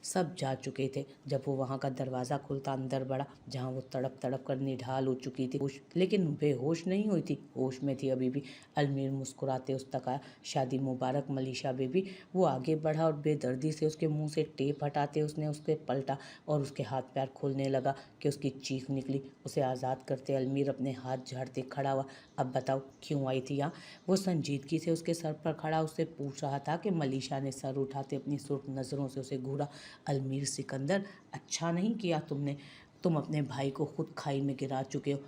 सब जा चुके थे। जब वो वहाँ का दरवाज़ा खुलता अंदर बढ़ा, जहाँ वो तड़प तड़प कर निढाल हो चुकी थी, लेकिन बेहोश नहीं हुई थी, होश में थी अभी भी। अलमीर मुस्कुराते उस तक आया। शादी मुबारक मलीशा बेबी। वो आगे बढ़ा और बेदर्दी से उसके मुंह से टेप हटाते उसने उसके पलटा और उसके हाथ पैर खोलने लगा कि उसकी चीख निकली। उसे आज़ाद करते अलमीर अपने हाथ झाड़ते खड़ा हुआ। अब बताओ क्यों आई थी यहाँ? वो संजीदगी से उसके सर पर खड़ा उससे पूछ रहा था कि मलीशा ने सर उठाते अपनी सुर्ख नज़रों से उसे घूरा। अलमीर सिकंदर, अच्छा नहीं किया तुमने। तुम अपने भाई को खुद खाई में गिरा चुके हो,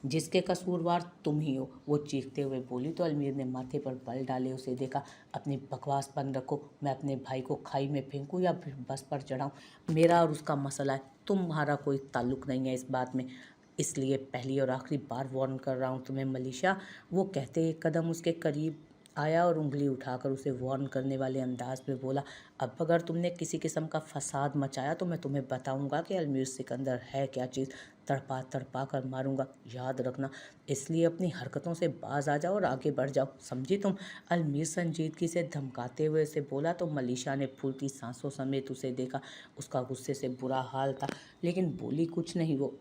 जिसके कसूरवार तुम ही हो। वो चीखते हुए बोली तो अलमीर ने माथे पर बल डाले उसे देखा। अपनी बकवास बंद रखो। मैं अपने भाई को खाई में फेंकूं या फिर बस पर चढ़ाऊं, मेरा और उसका मसला है, तुम्हारा कोई ताल्लुक नहीं है इस बात में। इसलिए पहली और आखिरी बार वार्न कर रहा हूँ तुम्हें मलीशा। वो कहते एक कदम उसके करीब आया और उंगली उठाकर उसे वार्न करने वाले अंदाज में बोला, अब अगर तुमने किसी किस्म का फसाद मचाया तो मैं तुम्हें बताऊंगा कि अलमीर सिकंदर है क्या चीज़। तड़पा तड़पा कर मारूंगा, याद रखना। इसलिए अपनी हरकतों से बाज आ जाओ और आगे बढ़ जाओ, समझी तुम? अलमीर संजीदगी से धमकाते हुए उसे बोला तो मलीशा ने फूलती सांसों समेत उसे देखा। उसका गुस्से से बुरा हाल था, लेकिन बोली कुछ नहीं वो।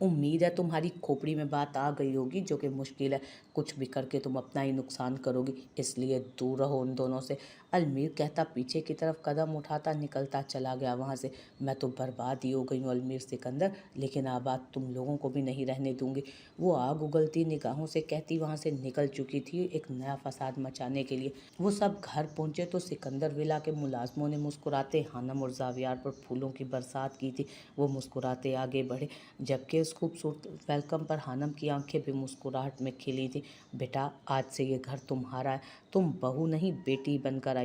उम्मीद है तुम्हारी खोपड़ी में बात आ गई होगी, जो कि मुश्किल है। कुछ भी करके तुम अपना ही नुकसान करोगी, इसलिए दूर रहो उन दोनों से। अलमीर कहता पीछे की तरफ कदम उठाता निकलता चला गया वहाँ से। मैं तो बर्बाद ही हो गई हूँ अलमीर सिकंदर, लेकिन आबाद तुम लोगों को भी नहीं रहने दूंगी। वो आग उगलती निगाहों से कहती वहाँ से निकल चुकी थी एक नया फसाद मचाने के लिए। वो सब घर पहुँचे तो सिकंदर विला के मुलाजमों ने मुस्कुराते हानम और जावियार पर फूलों की बरसात की थी। वो मुस्कुराते आगे बढ़े, जबकि उस खूबसूरत वेलकम पर हानम की आंखें भी मुस्कुराहट में खिली थी। बेटा, आज से ये घर तुम्हारा है। तुम बहू नहीं बेटी बनकर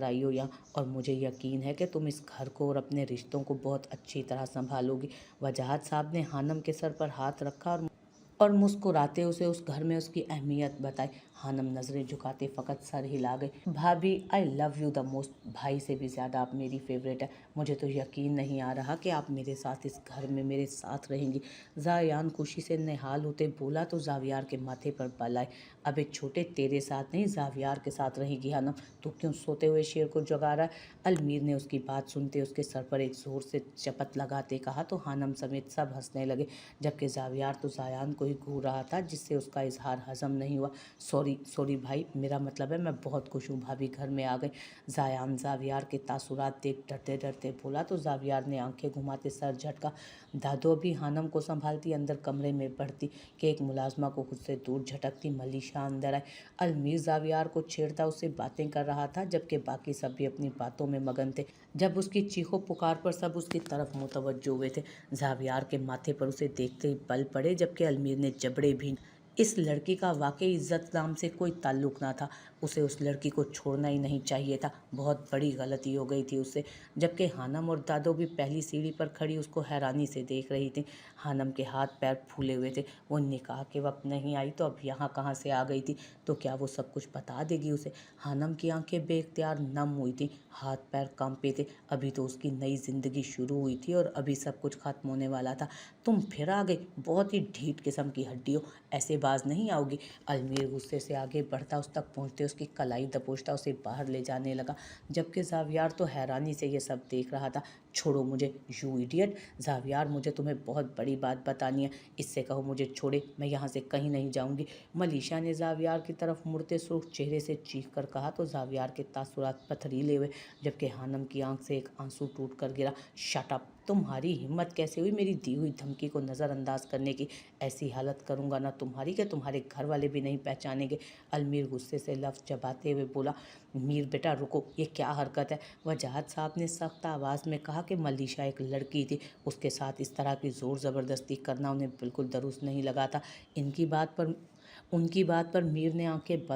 आई हो यहाँ, और मुझे यकीन है कि तुम इस घर को और अपने रिश्तों को बहुत अच्छी तरह संभालोगी। वजाहत साहब ने हानम के सर पर हाथ रखा और मुस्कुराते उसे उस घर में उसकी अहमियत बताई। हानम नज़रें झुकाते फ़कत सर हिला गई। भाभी, I love you the most. भाई से भी ज़्यादा आप मेरी फेवरेट है। मुझे तो यकीन नहीं आ रहा कि आप मेरे साथ इस घर में मेरे साथ रहेंगी। जायान खुशी से निहाल होते बोला तो जावियार के माथे पर बल आए। अब एक छोटे तेरे साथ नहीं, जावियार के साथ रहेगी हानम। तू क्यों सोते हुए शेर को जगा रहा है? अलमीर ने उसकी बात सुनते उसके सर पर एक ज़ोर से चपत लगाते कहा तो हानम समेत सब हंसने लगे, जबकि जावियार तो जायान को ही घूर रहा था, जिससे उसका इजहार हजम नहीं हुआ। सॉरी सॉरी भाई, मेरा मतलब है मैं बहुत खुश हूँ भाभी घर में आ गई। जायान जावियार के तासुरात देख डरते डरते बोला तो जावियार ने आंखें घुमाते सर झटका। दादो भी हानम को संभालती अंदर कमरे में बढ़ती कि एक मुलाजमा को खुद से दूर झटकती मलीशा अंदर आए। अलमीर जावियार को छेड़ता उससे बातें कर रहा था, जबकि बाकी सब भी अपनी बातों में मगन थे। जब उसकी चीखों पुकार पर सब उसकी तरफ मुतवज्जो हुए थे, जावियार के माथे पर उसे देखते ही बल पड़े, जबकि अलमीर ने जबड़े भी। इस लड़की का वाकई इज्जत नाम से कोई ताल्लुक ना था। उसे उस लड़की को छोड़ना ही नहीं चाहिए था। बहुत बड़ी गलती हो गई थी उससे। जबकि हानम और दादो भी पहली सीढ़ी पर खड़ी उसको हैरानी से देख रही थी। हानम के हाथ पैर फूले हुए थे। वो निकाह के वक्त नहीं आई तो अब यहाँ कहाँ से आ गई थी? तो क्या वो सब कुछ बता देगी उसे? हानम की आंखें बेख्तियार नम हुई थी, हाथ पैर कांपे थे। अभी तो उसकी नई जिंदगी शुरू हुई थी और अभी सब कुछ खत्म होने वाला था। तुम फिर आ गई, बहुत ही ढीठ किस्म की हड्डी हो, ऐसे बाज नहीं आओगी। अलमीर गुस्से से आगे बढ़ता उस तक पहुंचते उसकी कलाई दबोचता उसे बाहर ले जाने लगा, जबकि जावियार तो हैरानी से ये सब देख रहा था। छोड़ो मुझे, यू इडियट। जावियार, मुझे तुम्हें बहुत बड़ी बात बतानी है। इससे कहो मुझे छोड़े, मैं यहाँ से कहीं नहीं जाऊँगी। मलीशा ने जावियार की तरफ मुड़ते सुर्ख चेहरे से चीख कर कहा तो जावियार के तासुरात पथरीले हुए, जबकि हानम की आंख से एक आंसू टूट कर गिरा। Shut up. तुम्हारी हिम्मत कैसे हुई मेरी दी हुई धमकी को नज़रअंदाज करने की? ऐसी हालत करूंगा ना तुम्हारी कि तुम्हारे घर वाले भी नहीं पहचानेंगे। अलमीर गुस्से से लफ्ज़ चबाते हुए बोला। मीर बेटा रुको, ये क्या हरकत है? वजाहत साहब ने सख्त आवाज़ में कहा कि मलीशा एक लड़की थी, उसके साथ इस तरह की ज़ोर ज़बरदस्ती करना उन्हें बिल्कुल दुरुस्त नहीं लगा था। उनकी बात पर मीर ने आंखें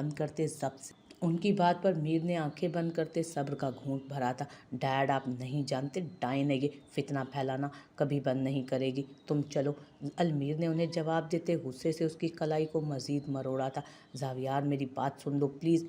बंद करते सब्र का घूंट भरा था। डैड, आप नहीं जानते, डायन है ये, फितना फैलाना कभी बंद नहीं करेगी। तुम चलो। अलमीर ने उन्हें जवाब देते गुस्से से उसकी कलाई को मजीद मरोड़ा था। जावियार, मेरी बात सुन लो प्लीज़।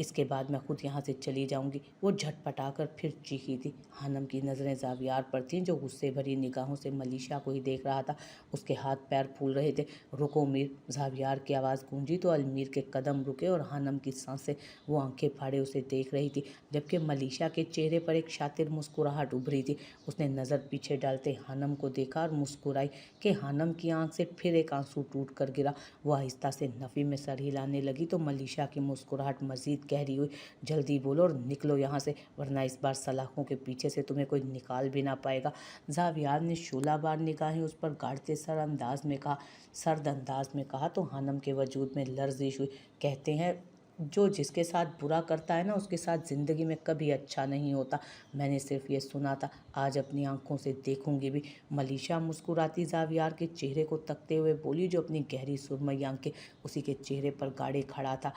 इसके बाद मैं खुद यहाँ से चली जाऊंगी। वो झटपटा कर फिर चीखी थी। हानम की नज़रें ज़ावियार पर थीं, जो गुस्से भरी निगाहों से मलीशा को ही देख रहा था। उसके हाथ पैर फूल रहे थे। रुको मीर, ज़ावियार की आवाज़ गूंजी तो अलमीर के कदम रुके और हानम की सांसें। वो आंखें फाड़े उसे देख रही थी, जबकि मलीशा के चेहरे पर एक शातिर मुस्कुराहट उभरी थी। उसने नज़र पीछे डालते हानम को देखा और मुस्कुराई कि हानम की आंख से फिर एक आंसू टूट कर गिरा। वो आहिस्ता से नफ़ी में सर हिलाने लगी तो मलीशा की मुस्कुराहट मज़ीद गहरी हुई। जल्दी बोलो और निकलो यहाँ से, वरना इस बार सलाखों के पीछे से तुम्हें कोई निकाल भी ना पाएगा। ज़ावियार ने शोलाबार निगाहें उस पर गाड़ते सर्द अंदाज में कहा तो हानम के वजूद में लर्जिश हुई। कहते हैं जो जिसके साथ बुरा करता है ना, उसके साथ ज़िंदगी में कभी अच्छा नहीं होता। मैंने सिर्फ ये सुना था, आज अपनी आंखों से देखूंगी भी। मलीशा मुस्कुराती ज़ावियार के चेहरे को तकते हुए बोली, जो अपनी गहरी सुरमई आंखें उसी के चेहरे पर गाड़े खड़ा था,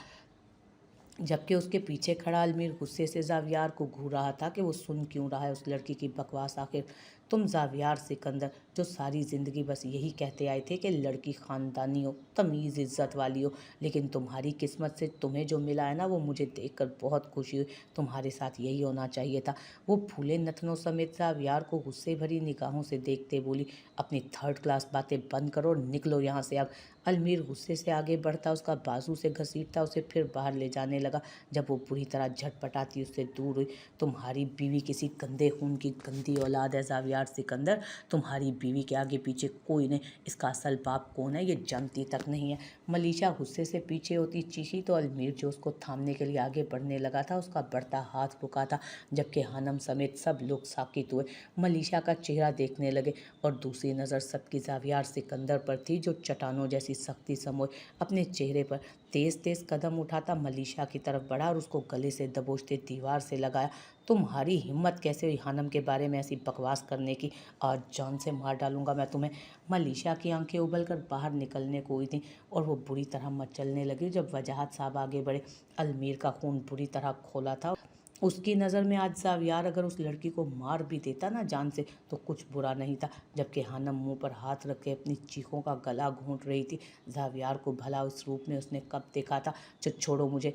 जबकि उसके पीछे खड़ा अलमीर गुस्से से ज़ावियार को घूर रहा था कि वो सुन क्यों रहा है उस लड़की की बकवास। आखिर तुम ज़ावियार सिकंदर, जो सारी ज़िंदगी बस यही कहते आए थे कि लड़की ख़ानदानी हो, तमीज़ इज़्ज़त वाली हो, लेकिन तुम्हारी किस्मत से तुम्हें जो मिला है ना, वो मुझे देखकर बहुत खुशी हुई। तुम्हारे साथ यही होना चाहिए था। वो फूले नथनों समेत ज़ावियार को गुस्से भरी निगाहों से देखते बोली, अपनी थर्ड क्लास बातें बंद करो और निकलो यहाँ से अब। अलमीर गुस्से से आगे बढ़ता, उसका बाजू से घसीटता उसे फिर बाहर ले जाने लगा। जब वो बुरी तरह झटपटाती उससे दूर हुई, तुम्हारी बीवी किसी गंदे खून की गंदी औलाद है ज़ावियार सिकंदर। तुम्हारी बीवी के आगे पीछे कोई नहीं, इसका असल बाप कौन है ये जानती तक नहीं है। मलीशा गुस्से से पीछे होती चीखी तो अलमीर, जो उसको थामने के लिए आगे बढ़ने लगा था, उसका बढ़ता हाथ रुका था, जबकि हानम समेत सब लोग साकित हुए, मलीशा का चेहरा देखने लगे। और दूसरी नज़र सबकी ज़ावियार सिकंदर पर थी, जो चट्टानों जैसी सख्ती समोए अपने चेहरे पर तेज़ तेज़ कदम उठाता मलीशा की तरफ बढ़ा और उसको गले से दबोचते दीवार से लगाया। तुम्हारी हिम्मत कैसे हुई हानम के बारे में ऐसी बकवास करने की? आज जान से मार डालूंगा मैं तुम्हें। मलीशा की आंखें उबलकर बाहर निकलने को हुई थीं और वो बुरी तरह मचलने लगी जब वजाहत साहब आगे बढ़े। अलमीर का खून बुरी तरह खोला था। उसकी नज़र में आज ज़ावियार अगर उस लड़की को मार भी देता ना जान से, तो कुछ बुरा नहीं था, जबकि हानम मुंह पर हाथ रख के अपनी चीखों का गला घोंट रही थी। ज़ावियार को भला उस रूप में उसने कब देखा था? छोड़ो मुझे,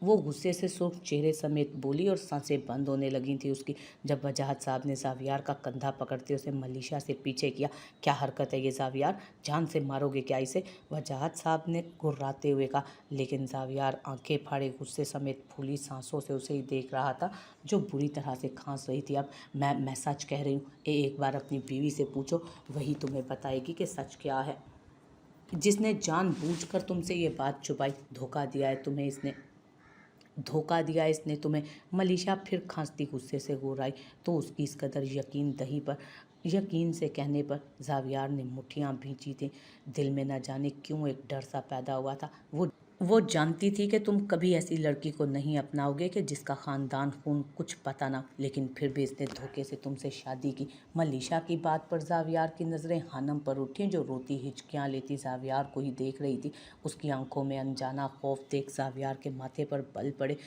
वो गुस्से से सुर्ख चेहरे समेत बोली और सांसें बंद होने लगी थी उसकी। जब वजाहत साहब ने ज़ावियार का कंधा पकड़ते उसे मलीशा से पीछे किया। क्या हरकत है ये ज़ावियार, जान से मारोगे क्या इसे? वजाहत साहब ने घुर्राते हुए कहा, लेकिन ज़ावियार आंखें फाड़े गुस्से समेत फूली सांसों से उसे ही देख रहा था, जो बुरी तरह से खांस रही थी। अब मैं सच कह रही हूँ, एक बार अपनी बीवी से पूछो, वही तुम्हें बताएगी कि सच क्या है। जिसने जानबूझकर तुमसे ये बात छुपाई, धोखा दिया इसने तुम्हें। मलीशा फिर खांसती गुस्से से घूर तो उसकी इस कदर यकीन से कहने पर ज़ावियार ने मुट्ठियां भींची थीं। दिल में न जाने क्यों एक डर सा पैदा हुआ था। वो जानती थी कि तुम कभी ऐसी लड़की को नहीं अपनाओगे कि जिसका ख़ानदान खून कुछ पता ना, लेकिन फिर भी इसने धोखे से तुमसे शादी की। मलीशा की बात पर ज़ावियार की नज़रें हानम पर उठी, जो रोती हिचकियाँ लेती ज़ावियार को ही देख रही थी। उसकी आंखों में अनजाना खौफ देख ज़ावियार के माथे पर बल पड़े।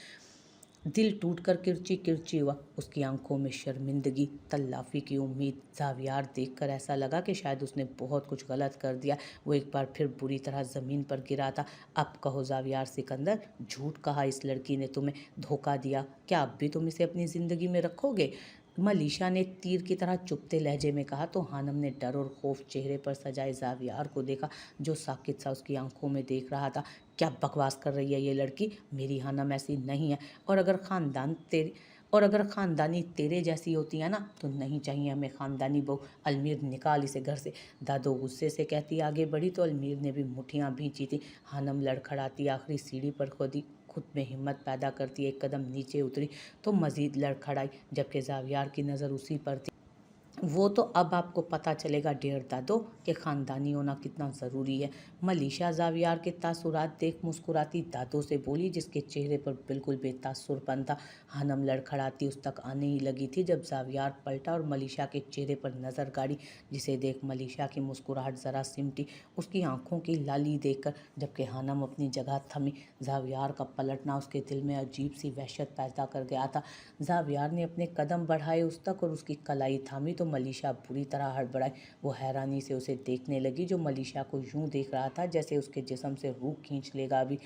दिल टूटकर किरची किरची हुआ। उसकी आंखों में शर्मिंदगी, तल्लाफी की उम्मीद। ज़ावियार देखकर ऐसा लगा कि शायद उसने बहुत कुछ गलत कर दिया। वो एक बार फिर बुरी तरह ज़मीन पर गिरा था। अब कहो ज़ावियार सिकंदर, झूठ कहा इस लड़की ने तुम्हें, धोखा दिया, क्या अब भी तुम इसे अपनी ज़िंदगी में रखोगे? मलीशा ने तीर की तरह चुभते लहजे में कहा तो हानम ने डर और खौफ चेहरे पर सजाए ज़ावियार को देखा, जो साकित सा उसकी आंखों में देख रहा था। क्या बकवास कर रही है ये लड़की? मेरी हानम ऐसी नहीं है। और अगर ख़ानदानी तेरे जैसी होती है ना, तो नहीं चाहिए हमें ख़ानदानी बहू। अलमीर, निकाल इसे घर से। दादो गुस्से से कहती आगे बढ़ी तो अलमीर ने भी मुट्ठियां भींची थी। हानम लड़खड़ाती आखिरी सीढ़ी पर खुद में हिम्मत पैदा करती एक कदम नीचे उतरी तो मज़ीद लड़खड़ाई, जबकि ज़ावियार की नज़र उसी पर थी। वो तो अब आपको पता चलेगा डियर दादो कि ख़ानदानी होना कितना ज़रूरी है। मलीशा ज़ावियार के तासुरात देख मुस्कुराती दादो से बोली, जिसके चेहरे पर बिल्कुल बेतासुरपन था। हानम लड़खड़ाती उस तक आने ही लगी थी जब ज़ावियार पलटा और मलीशा के चेहरे पर नज़र गाड़ी, जिसे देख मलीशा की मुस्कुराहट ज़रा सिमटी उसकी आंखों की लाली देखकर, जबकि हानम अपनी जगह थमी। ज़ावियार का पलटना उसके दिल में अजीब सी वहशत पैदा कर गया था। ज़ावियार ने अपने कदम बढ़ाए उस तक और उसकी कलाई थामी तो मलीशा बुरी तरह हड़बड़ाई। वो हैरानी से उसे देखने लगी, जो मलीशा को यूं देख रहा था जैसे उसके जिस्म से रूह खींच लेगा अभी।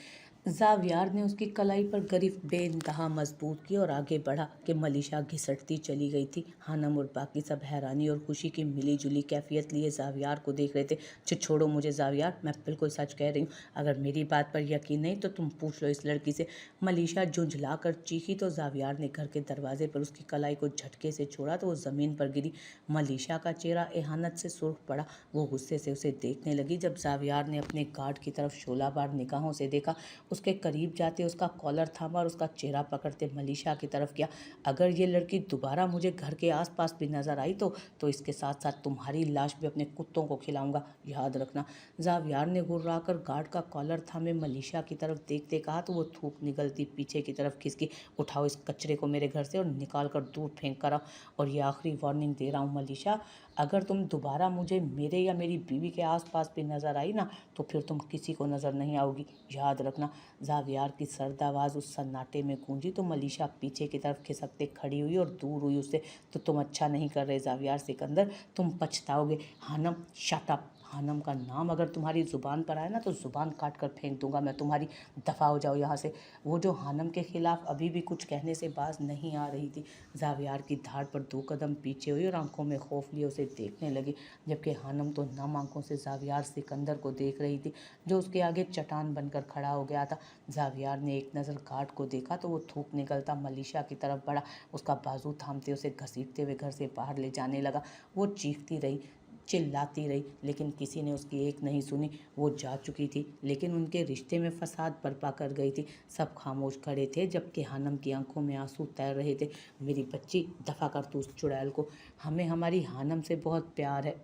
ज़ावियार ने उसकी कलाई पर गिरफ्त बेइंतहा मजबूत की और आगे बढ़ा कि मलीशा घिसटती चली गई थी। हानम और बाकी सब हैरानी और खुशी की मिली जुली कैफियत लिए ज़ावियार को देख रहे थे। छोड़ो मुझे ज़ावियार, मैं बिल्कुल सच कह रही हूँ। अगर मेरी बात पर यकीन नहीं तो तुम पूछ लो इस लड़की से। मलीशा झुंझला कर चीखी तो ज़ावियार ने घर के दरवाजे पर उसकी कलाई को झटके से छोड़ा तो वो ज़मीन पर गिरी। मलीशा का चेहरा एहानत से सुर्ख पड़ा। वो गुस्से से उसे देखने लगी। जब ज़ावियार ने अपने गार्ड की तरफ शोलाबार निगाहों से देखा, उसके करीब जाते उसका कॉलर थामा और उसका चेहरा पकड़ते मलीशा की तरफ किया। अगर ये लड़की दोबारा मुझे घर के आसपास भी नजर आई तो इसके साथ साथ तुम्हारी लाश भी अपने कुत्तों को खिलाऊंगा, याद रखना। ज़ावियार ने गुर्राकर गार्ड का कॉलर थामे मलीशा की तरफ देखते कहा तो वो थूक निकलती पीछे की तरफ खिसकी। उठाओ इस कचरे को मेरे घर से और निकाल कर दूर फेंक कर आओ। और ये आखिरी वार्निंग दे रहा हूँ मलीशा, अगर तुम दोबारा मुझे मेरे या मेरी बीवी के आसपास भी नजर आई ना तो फिर तुम किसी को नजर नहीं आओगी, याद रखना। ज़ावियार की सर्द आवाज़ उस सन्नाटे में गूंजी तो मलीशा पीछे की तरफ खिसकते खड़ी हुई और दूर हुई उससे। तो तुम अच्छा नहीं कर रहे ज़ावियार सिकंदर, तुम पछताओगे। हानम, शट अप। हानम का नाम अगर तुम्हारी ज़ुबान पर आए ना तो ज़ुबान काट कर फेंक दूंगा मैं तुम्हारी। दफ़ा हो जाओ यहाँ से। वो जो हानम के खिलाफ अभी भी कुछ कहने से बाज नहीं आ रही थी। ज़ावियार की धाड़ पर 2 कदम पीछे हुई और आंखों में खौफ लिए उसे देखने लगी, जबकि हानम तो नम आंखों से ज़ावियार सिकंदर को देख रही थी जो उसके आगे चट्टान बनकर खड़ा हो गया था। ज़ावियार ने एक नज़र गार्ड को देखा तो वो थूक निकलता मलीशा की तरफ बढ़ा। उसका बाजू थामते उसे घसीटते हुए घर से बाहर ले जाने लगा। वो चीखती रही, चिल्लाती रही, लेकिन किसी ने उसकी एक नहीं सुनी। वो जा चुकी थी लेकिन उनके रिश्ते में फसाद बर्पा कर गई थी। सब खामोश खड़े थे जबकि हानम की आंखों में आंसू तैर रहे थे। मेरी बच्ची, दफ़ा कर तू उस चुड़ैल को, हमें हमारी हानम से बहुत प्यार है।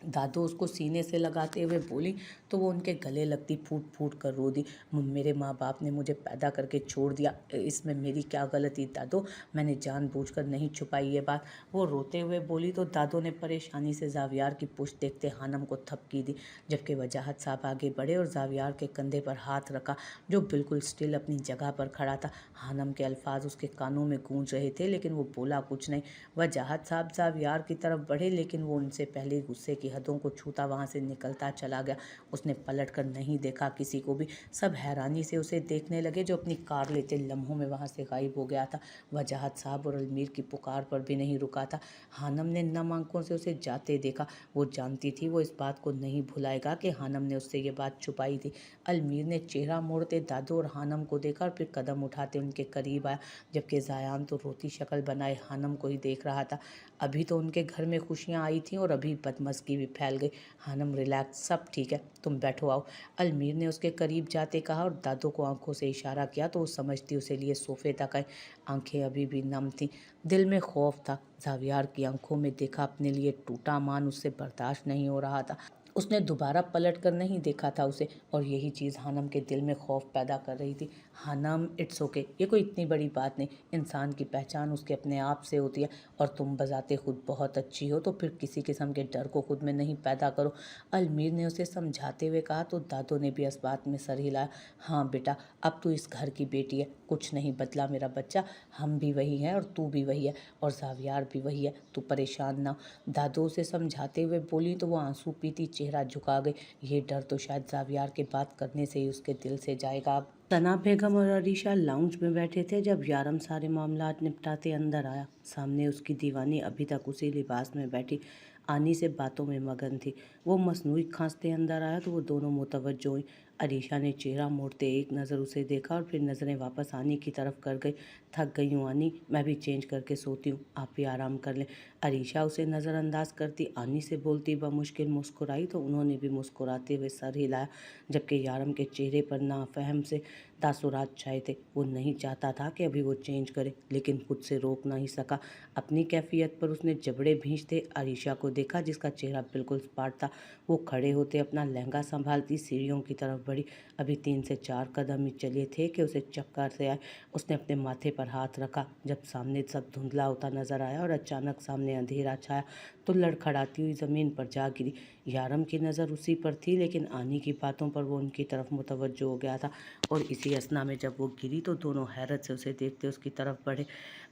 दादू उसको सीने से लगाते हुए बोली तो वो उनके गले लगती फूट फूट कर रो दी। मेरे माँ बाप ने मुझे पैदा करके छोड़ दिया, इसमें मेरी क्या गलती दादू, मैंने जानबूझकर नहीं छुपाई ये बात। वो रोते हुए बोली तो दादू ने परेशानी से ज़ावियार की पुश्त देखते हानम को थपकी दी, जबकि वजाहत साहब आगे बढ़े और ज़ावियार के कंधे पर हाथ रखा जो बिल्कुल स्टिल अपनी जगह पर खड़ा था। हानम के अल्फाज उसके कानों में गूंज रहे थे लेकिन वो बोला कुछ नहीं। वजाहत साहब ज़ावियार की तरफ बढ़े लेकिन वो उनसे पहले गुस्से की हदों को छूता वहाँ से निकलता चला गया। उसने पलट कर नहीं देखा किसी को भी। सब हैरानी से उसे देखने लगे जो अपनी कार लेते लम्हों में वहाँ से गायब हो गया था। वजाहत साहब और अलमीर की पुकार पर भी नहीं रुका था। हानम ने नम आंखों से उसे जाते देखा। वो जानती थी वो इस बात को नहीं भुलाएगा कि हानम ने उससे ये बात छुपाई थी। अलमीर ने चेहरा मोड़ते दादू और हानम को देखा और फिर कदम उठाते उनके करीब आया, जबकि ज़ायान तो रोती शक्ल बनाए हानम को ही देख रहा था। अभी तो उनके घर में खुशियाँ आई थीं और अभी बदमज़गी भी फैल गई। हानम रिलैक्स, सब ठीक है, तुम बैठो आओ, अलमीर ने उसके करीब जाते कहा और दादू को आंखों से इशारा किया तो वो समझती उसे लिए सोफे तक आई। आंखें अभी भी नम थीं, दिल में खौफ था। ज़ावियार की आंखों में देखा अपने लिए टूटा मान उससे बर्दाश्त नहीं हो रहा था। उसने दोबारा पलट कर नहीं देखा था उसे और यही चीज़ हानम के दिल में खौफ पैदा कर रही थी। हानम, इट्स ओके, ये कोई इतनी बड़ी बात नहीं। इंसान की पहचान उसके अपने आप से होती है और तुम बजाते खुद बहुत अच्छी हो तो फिर किसी किस्म के डर को खुद में नहीं पैदा करो। अलमीर ने उसे समझाते हुए कहा तो दादू ने भी इस बात में सर हिलाया। हाँ बेटा, अब तू इस घर की बेटी है, कुछ नहीं बदला मेरा बच्चा। हम भी वही हैं और तू भी वही है और ज़ावियार भी वही है, तू परेशान ना हो। दादू उसे समझाते हुए बोली तो वो आंसू पीती चेहरा झुका गई। ये डर तो शायद ज़ावियार के बात करने से ही उसके दिल से जाएगा। अब सना बेगम और अरीशा लाउंज में बैठे थे जब यारम सारे मामलात निपटाते अंदर आया। सामने उसकी दीवानी अभी तक उसी लिबास में बैठी आनी से बातों में मगन थी। वो मसनूई खांसते अंदर आया तो वो दोनों मुतवज्जो हुई। अरीशा ने चेहरा मोड़ते एक नज़र उसे देखा और फिर नज़रें वापस आनी की तरफ कर गई। थक गई हूँ आनी, मैं भी चेंज करके सोती हूँ, आप भी आराम कर लें। अरीशा उसे नज़रअंदाज करती आनी से बोलती बमुश्किल मुस्कुराई तो उन्होंने भी मुस्कुराते हुए सर हिलाया, जबकि यारम के चेहरे पर नाफहम से तासुरात छाए थे। वो नहीं चाहता था कि अभी वो चेंज करे लेकिन खुद से रोक नहीं सका। अपनी कैफियत पर उसने जबड़े भींचते अरीशा को देखा जिसका चेहरा बिल्कुल स्पाट था। वो खड़े होते अपना लहंगा संभालती सीढ़ियों की तरफ बढ़ी। अभी 3 से 4 कदम ही चले थे कि उसे चक्कर से आए। उसने अपने माथे पर हाथ रखा जब सामने सब धुंधला होता नजर आया और अचानक सामने अंधेरा छाया तो लड़खड़ाती हुई ज़मीन पर जा गिरी। यारम की नज़र उसी पर थी लेकिन आनी की बातों पर वो उनकी तरफ मुतवज्जो हो गया था और इसी होती है। असना में जब वो गिरी तो दोनों हैरत से उसे देखते उसकी तरफ बढ़े।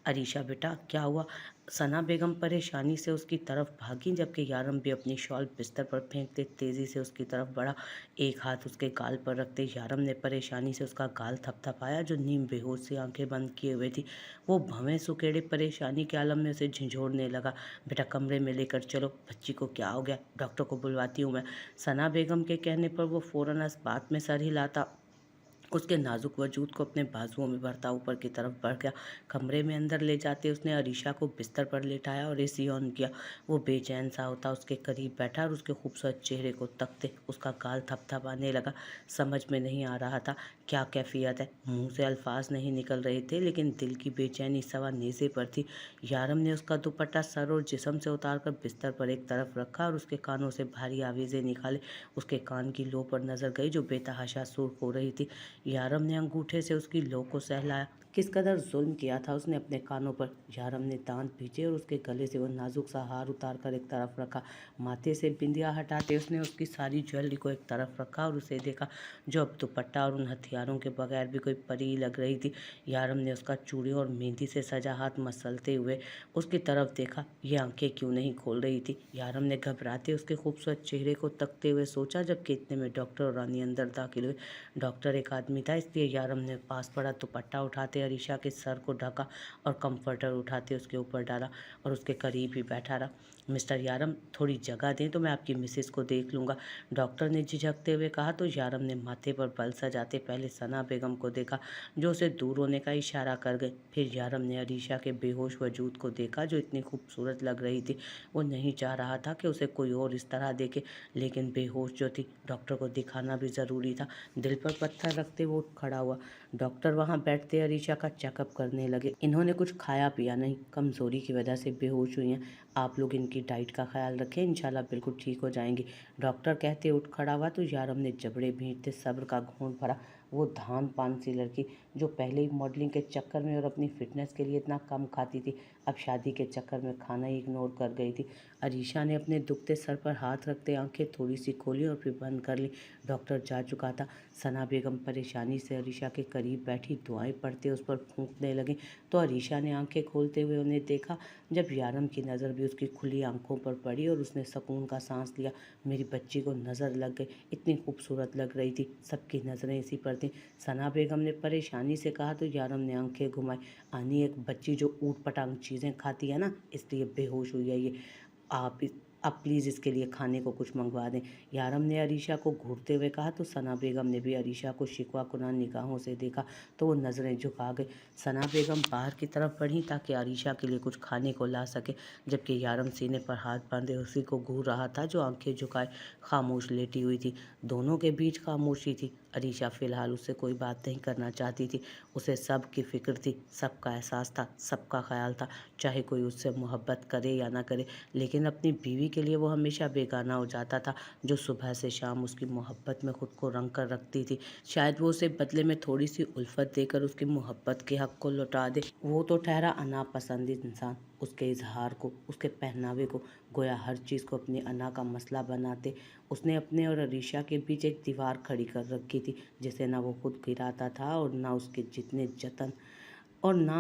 अरीशा बेटा क्या हुआ? सना बेगम परेशानी से उसकी तरफ भागी, जबकि यारम भी अपनी शॉल बिस्तर पर फेंकते तेजी से उसकी तरफ बढ़ा। एक हाथ उसके गाल पर रखते यारम ने परेशानी से उसका गाल थपथपाया, जो नीम बेहोश सी आंखें बंद किए हुए थी। वो भवें सुकेड़े परेशानी के आलम में उसे झिझोड़ने लगा। बेटा कमरे में लेकर चलो, बच्ची को क्या हो गया? डॉक्टर को बुलवाती हूँ मैं। सना बेगम के कहने पर वो फौरन इस बात में सर हिलाता उसके नाजुक वजूद को अपने बाजुओं में भरता ऊपर की तरफ बढ़ गया। कमरे में अंदर ले जाते उसने अरीशा को बिस्तर पर लेटाया और एसी ऑन किया। वो बेचैन सा होता उसके करीब बैठा और उसके खूबसूरत चेहरे को तकते उसका गाल थपथपाने लगा। समझ में नहीं आ रहा था क्या कैफियत है। मुंह से अल्फाज नहीं निकल रहे थे, लेकिन दिल की बेचैनी सवा नेज़े पर थी। यारम ने उसका दुपट्टा सर और जिस्म से उतारकर बिस्तर पर एक तरफ रखा और उसके कानों से भारी आवेज़ें निकाले। उसके कान की लो पर नजर गई जो बेतहाशा सुर्ख हो रही थी। यारम ने अंगूठे से उसकी लो को सहलाया। किस कदर जुल्म किया था उसने अपने कानों पर। यारम ने दांत पीछे और उसके गले से वो नाजुक सा हार उतार कर एक तरफ रखा। माथे से बिंदिया हटाते उसने उसकी सारी ज्वेलरी को एक तरफ रखा और उसे देखा, जो अब दुपट्टा और उन हथियारों के बगैर भी कोई परी लग रही थी। यारम ने उसका चूड़ी और मेहंदी से सजा हाथ मसलते हुए उसकी तरफ देखा। ये आंखें क्यों नहीं खोल रही थी? यारम ने घबराते उसके खूबसूरत चेहरे को तकते हुए सोचा, जबकि इतने में डॉक्टर और रानी अंदर दाखिल हुए। डॉक्टर एक आदमी था, इसलिए यारम ने पास पड़ा दुपट्टा उठाते अरीशा के सर को ढका और कंफर्टर उठाते उसके ऊपर डाला और उसके करीब ही बैठा रहा। मिस्टर यारम, थोड़ी जगह दें तो मैं आपकी मिसेस को देख लूँगा, डॉक्टर ने झिझकते हुए कहा। तो यारम ने माथे पर बल सजाते पहले सना बेगम को देखा, जो उसे दूर होने का इशारा कर गए। फिर यारम ने अरीशा के बेहोश वजूद को देखा, जो इतनी खूबसूरत लग रही थी। वो नहीं चाह रहा था कि उसे कोई और इस तरह देखे, लेकिन बेहोश जो थी डॉक्टर को दिखाना भी ज़रूरी था। दिल पर पत्थर रखते वो उठ खड़ा हुआ। डॉक्टर वहां बैठते अरीशा का चेकअप करने लगे। इन्होंने कुछ खाया पिया नहीं, कमजोरी की वजह से बेहोश हुई हैं। आप लोग इनकी डाइट का ख्याल रखें, इंशाल्लाह बिल्कुल ठीक हो जाएंगी, डॉक्टर कहते उठ खड़ा हुआ। तो यारम ने जबड़े भींचते सब्र का घूंट भरा। वो धान पान सी लड़की जो पहले ही मॉडलिंग के चक्कर में और अपनी फिटनेस के लिए इतना कम खाती थी, अब शादी के चक्कर में खाना ही इग्नोर कर गई थी। अरीशा ने अपने दुखते सर पर हाथ रखते आंखें थोड़ी सी खोली और फिर बंद कर ली। डॉक्टर जा चुका था। सना बेगम परेशानी से अरीशा के करीब बैठी दुआएं पढ़ते उस पर फूंकने लगी। तो अरीशा ने आंखें खोलते हुए उन्हें देखा। जब यारम की नज़र भी उसकी खुली आंखों पर पड़ी और उसने सुकून का सांस लिया। मेरी बच्ची को नज़र लग गई, इतनी खूबसूरत लग रही थी, सबकी नज़रें इसी पर थीं, सना बेगम ने परेशानी से कहा। तो यारम ने आंखें घुमाई। आनी एक बच्ची जो ऊट पटांग चीज़ें खाती है ना, इसलिए बेहोश हुई है ये। आप प्लीज़ इसके लिए खाने को कुछ मंगवा दें, यारम ने अरीशा को घूरते हुए कहा। तो सना बेगम ने भी अरीशा को शिकवा कुनान निगाहों से देखा, तो वो नज़रें झुका गई। सना बेगम बाहर की तरफ बढ़ी ताकि अरीशा के लिए कुछ खाने को ला सके, जबकि यारम सीने पर हाथ बांधे उसी को घूर रहा था, जो आंखें झुकाए खामोश लेटी हुई थी। दोनों के बीच खामोशी थी। अरीशा फ़िलहाल उससे कोई बात नहीं करना चाहती थी। उसे सब की फ़िक्र थी, सबका एहसास था, सबका ख्याल था, चाहे कोई उससे मोहब्बत करे या ना करे। लेकिन अपनी बीवी के लिए वो हमेशा बेगाना हो जाता था, जो सुबह से शाम उसकी मोहब्बत में खुद को रंग कर रखती थी। शायद वो उसे बदले में थोड़ी सी उल्फत देकर उसकी मोहब्बत के हक को लौटा दे। वो तो ठहरा अनापसंद इंसान, उसके इजहार को, उसके पहनावे को, गोया हर चीज़ को अपनी अना का मसला बनाते उसने अपने और अरीशा के बीच एक दीवार खड़ी कर रखी थी, जिसे ना वो खुद गिराता था और ना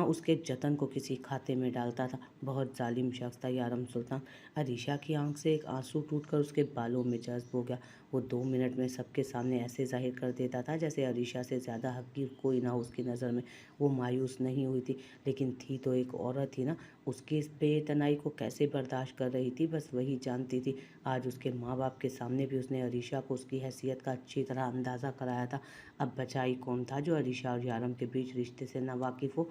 उसके जतन को किसी खाते में डालता था। बहुत जालिम शख्स था यारम सुल्तान। अरीशा की आंख से एक आंसू टूटकर उसके बालों में जज्ब हो गया। वो 2 मिनट में सबके सामने ऐसे जाहिर कर देता था जैसे अरीशा से ज़्यादा हकीर कोई ना हो उसकी नज़र में। वो मायूस नहीं हुई थी, लेकिन थी तो एक औरत ही ना, उसकी इस बेइतनाई को कैसे बर्दाश्त कर रही थी, बस वही जानती थी। आज उसके माँ बाप के सामने भी उसने अरीशा को उसकी हैसियत का अच्छी तरह अंदाज़ा कराया था। अब बचा ही कौन था जो अरीशा और यारम के बीच रिश्ते से ना वाकिफ़ हो।